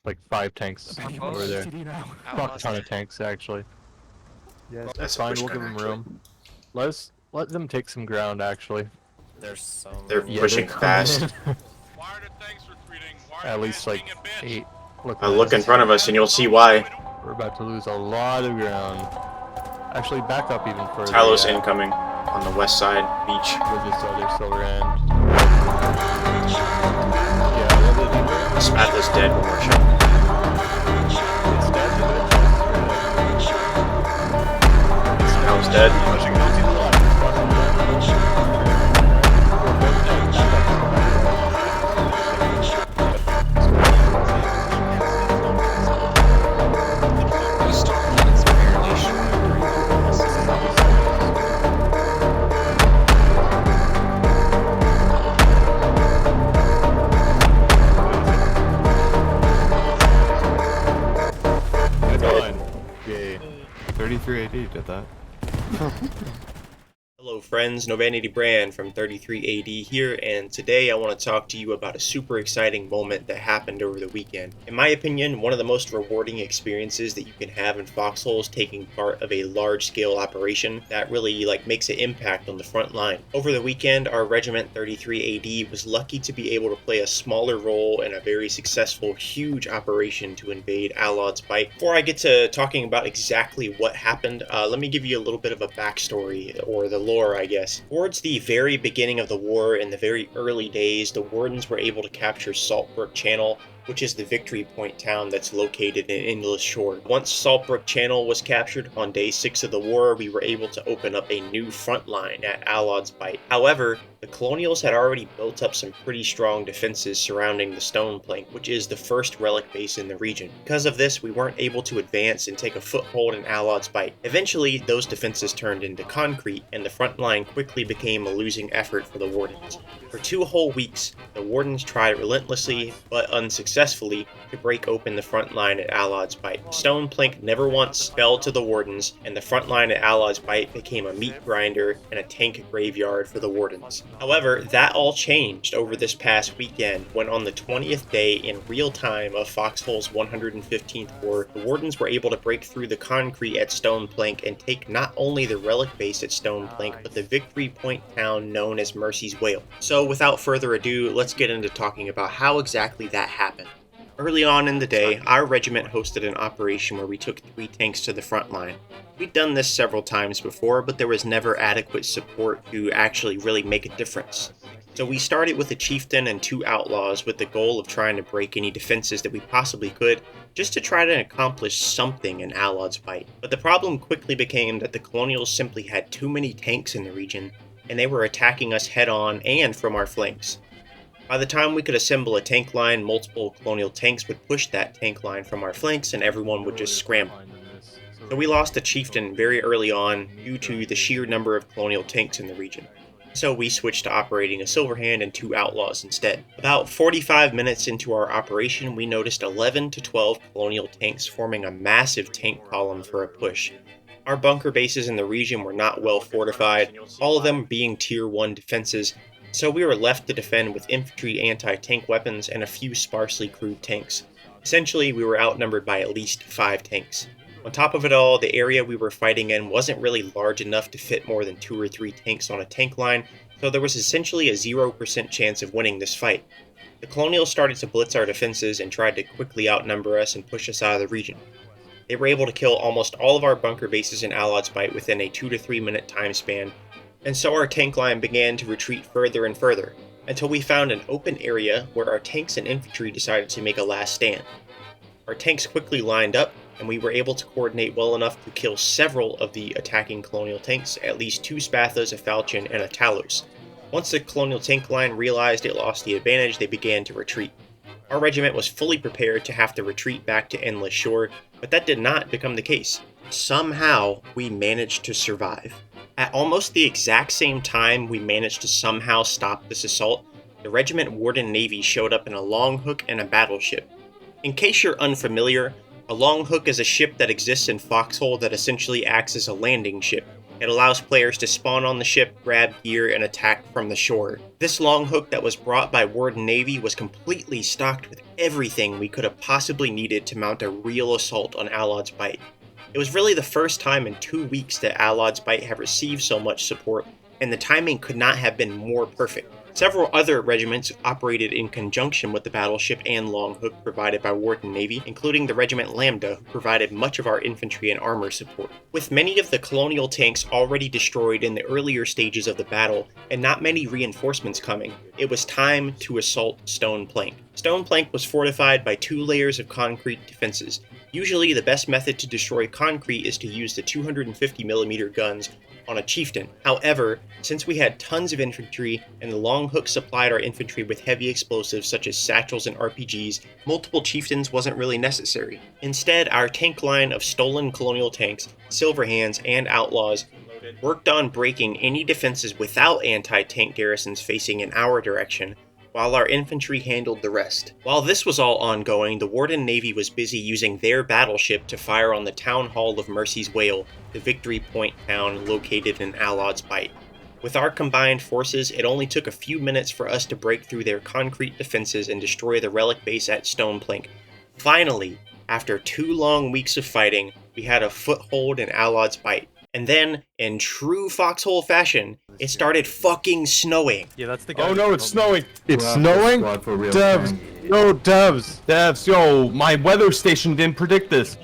like 5 tanks over there. Fuck a ton of tanks actually. Yeah, that's fine. We'll give them room. Let them take some ground actually. There's so They're many. Yeah, pushing they're fast. Why are the tanks retreating? Why are At you least guys like being a bitch? 8. Look at Look in this. front of us and you'll see why. We're about to lose a lot of ground. Actually, back up even further. Talos Yeah, incoming on the west side beach. with this other silver end. Yeah, what did he do? Spatha's dead when we're shot. It's dead. Talos dead. Pushing down to the left. Yay. 33 AD did that. Hello friends, Novanity Brand from 33AD here, and today I want to talk to you about a super exciting moment that happened over the weekend. In my opinion, one of the most rewarding experiences that you can have in Foxhole is taking part of a large-scale operation that really makes an impact on the front line. Over the weekend, our Regiment 33AD was lucky to be able to play a smaller role in a very successful, huge operation to invade Allod's Bight. Before I get to talking about exactly what happened, let me give you a little bit of a backstory, or the lore, I guess. Towards the very beginning of the war, in the very early days, the Wardens were able to capture Saltbrook Channel, which is the victory point town that's located in Endless Shore. Once Saltbrook Channel was captured, on day 6 of the war, we were able to open up a new front line at Allod's Bight. However, the Colonials had already built up some pretty strong defenses surrounding the Stone Plank, which is the first relic base in the region. Because of this, we weren't able to advance and take a foothold in Allod's Bight. Eventually, those defenses turned into concrete, and the front line quickly became a losing effort for the Wardens. For 2 whole weeks, the Wardens tried relentlessly, but unsuccessfully, to break open the front line at Allod's Bight. Stone Plank never once fell to the Wardens, and the front line at Allod's Bight became a meat grinder and a tank graveyard for the Wardens. However, that all changed over this past weekend, when on the 20th day in real time of Foxhole's 115th war, the Wardens were able to break through the concrete at Stone Plank and take not only the relic base at Stone Plank, but the victory point town known as Mercy's Wail. So without further ado, let's get into talking about how exactly that happened. Early on in the day, our regiment hosted an operation where we took 3 tanks to the front line. We'd done this several times before, but there was never adequate support to actually really make a difference. So we started with a chieftain and 2 outlaws with the goal of trying to break any defenses that we possibly could, just to try to accomplish something in Allod's Bight. But the problem quickly became that the Colonials simply had too many tanks in the region, and they were attacking us head-on and from our flanks. By the time we could assemble a tank line, multiple Colonial tanks would push that tank line from our flanks and everyone would just scramble. So we lost a chieftain very early on due to the sheer number of Colonial tanks in the region. So we switched to operating a Silverhand and 2 outlaws instead. About 45 minutes into our operation, we noticed 11 to 12 Colonial tanks forming a massive tank column for a push. Our bunker bases in the region were not well fortified, all of them being tier 1 defenses, so we were left to defend with infantry anti-tank weapons and a few sparsely crewed tanks. Essentially, we were outnumbered by at least 5 tanks. On top of it all, the area we were fighting in wasn't really large enough to fit more than 2 or 3 tanks on a tank line, so there was essentially a 0% chance of winning this fight. The Colonials started to blitz our defenses and tried to quickly outnumber us and push us out of the region. They were able to kill almost all of our bunker bases in Allod's Bight within a 2 to 3 minute time span, and so our tank line began to retreat further and further, until we found an open area where our tanks and infantry decided to make a last stand. Our tanks quickly lined up, and we were able to coordinate well enough to kill several of the attacking Colonial tanks, at least 2 Spathas, a Falchion, and a Talos. Once the Colonial tank line realized it lost the advantage, they began to retreat. Our regiment was fully prepared to have to retreat back to Endless Shore, but that did not become the case. Somehow, we managed to survive. At almost the exact same time we managed to somehow stop this assault, the Regiment Warden Navy showed up in a Longhook and a Battleship. In case you're unfamiliar, a Longhook is a ship that exists in Foxhole that essentially acts as a landing ship, It allows players to spawn on the ship, grab gear, and attack from the shore. This Longhook that was brought by Warden Navy was completely stocked with everything we could have possibly needed to mount a real assault on Allod's Bight. It was really the first time in 2 weeks that Allod's Bight have received so much support, and the timing could not have been more perfect. Several other regiments operated in conjunction with the Battleship and Longhook provided by Warden Navy, including the Regiment Lambda, who provided much of our infantry and armor support. With many of the colonial tanks already destroyed in the earlier stages of the battle, and not many reinforcements coming, it was time to assault Stone Plank. Stone Plank was fortified by 2 layers of concrete defenses. Usually the best method to destroy concrete is to use the 250mm guns on a chieftain. However, since we had tons of infantry and the Longhook supplied our infantry with heavy explosives such as satchels and RPGs, multiple chieftains wasn't really necessary. Instead, our tank line of stolen colonial tanks, Silverhands, and Outlaws worked on breaking any defenses without anti-tank garrisons facing in our direction, while our infantry handled the rest. While this was all ongoing, the Warden Navy was busy using their battleship to fire on the town hall of Mercy's Wail, the Victory Point town located in Allod's Bight. With our combined forces, it only took a few minutes for us to break through their concrete defenses and destroy the relic base at Stone Plank. Finally, after 2 long weeks of fighting, we had a foothold in Allod's Bight. And then, in true Foxhole fashion, it started fucking snowing. Yeah, that's the guy. Oh no, it's snowing! It's snowing? Devs! Yo, devs, yo, my weather station didn't predict this.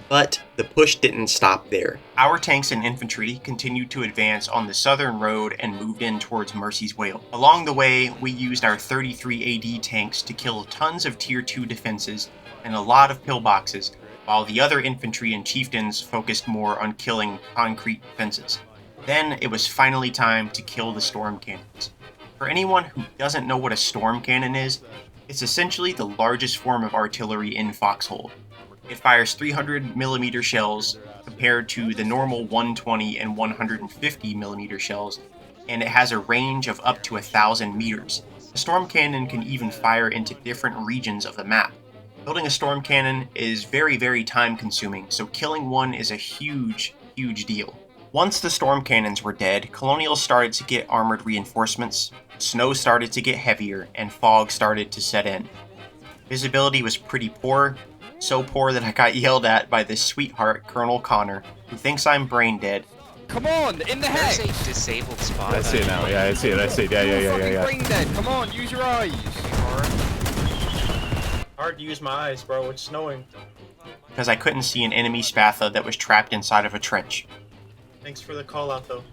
But the push didn't stop there. Our tanks and infantry continued to advance on the southern road and moved in towards Mercy's Wail. Along the way, we used our 33 AD tanks to kill tons of tier 2 defenses and a lot of pillboxes, while the other infantry and chieftains focused more on killing concrete defenses. Then it was finally time to kill the storm cannons. For anyone who doesn't know what a storm cannon is, it's essentially the largest form of artillery in Foxhole. It fires 300mm shells compared to the normal 120 and 150mm shells, and it has a range of up to 1,000 meters. The storm cannon can even fire into different regions of the map. Building a storm cannon is very time consuming, so killing one is a huge deal. Once the storm cannons were dead, colonials started to get armored reinforcements, snow started to get heavier, and fog started to set in. Visibility was pretty poor, so poor that I got yelled at by this sweetheart, Colonel Connor, who thinks I'm brain dead. Come on, in the head! There's a disabled spot. I see it now, yeah, I see it, yeah. Brain dead, come on, use your eyes! Hard to use my eyes, bro, it's snowing. Because I couldn't see an enemy Spatha that was trapped inside of a trench. Thanks for the call out though.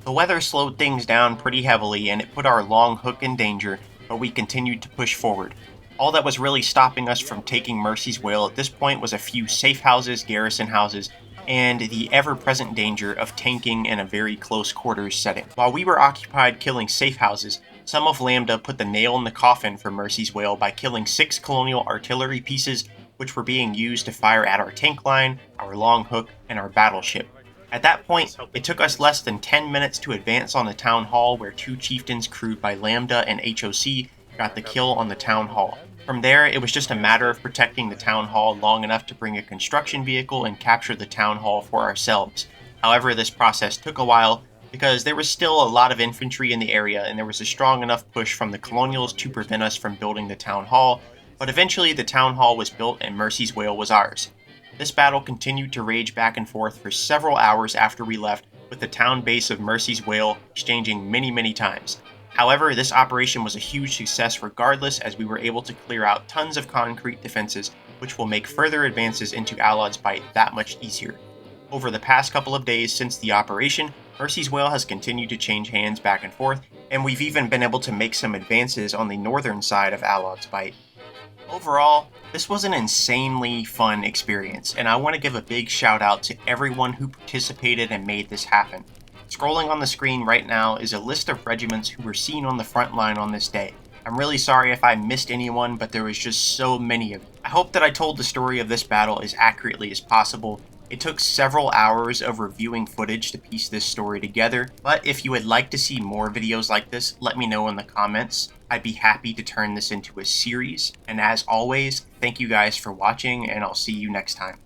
The weather slowed things down pretty heavily and it put our Longhook in danger, but we continued to push forward. All that was really stopping us from taking Mercy's Wail at this point was a few safe houses, garrison houses, and the ever-present danger of tanking in a very close quarters setting. While we were occupied killing safe houses, some of Lambda put the nail in the coffin for Mercy's Wail by killing 6 colonial artillery pieces which were being used to fire at our tank line, our Longhook, and our battleship. At that point, it took us less than 10 minutes to advance on the town hall where 2 chieftains crewed by Lambda and HOC got the kill on the town hall. From there, it was just a matter of protecting the town hall long enough to bring a construction vehicle and capture the town hall for ourselves. However, this process took a while because there was still a lot of infantry in the area and there was a strong enough push from the colonials to prevent us from building the town hall, but eventually the town hall was built and Mercy's Wail was ours. This battle continued to rage back and forth for several hours after we left, with the town base of Mercy's Wail exchanging many times. However, this operation was a huge success regardless, as we were able to clear out tons of concrete defenses, which will make further advances into Allod's Bight that much easier. Over the past couple of days since the operation, Mercy's Wail has continued to change hands back and forth, and we've even been able to make some advances on the northern side of Allod's Bight. Overall, this was an insanely fun experience, and I want to give a big shout out to everyone who participated and made this happen. Scrolling on the screen right now is a list of regiments who were seen on the front line on this day. I'm really sorry if I missed anyone, but there was just so many of you. I hope that I told the story of this battle as accurately as possible. It took several hours of reviewing footage to piece this story together, but if you would like to see more videos like this, let me know in the comments. I'd be happy to turn this into a series, and as always, thank you guys for watching, and I'll see you next time.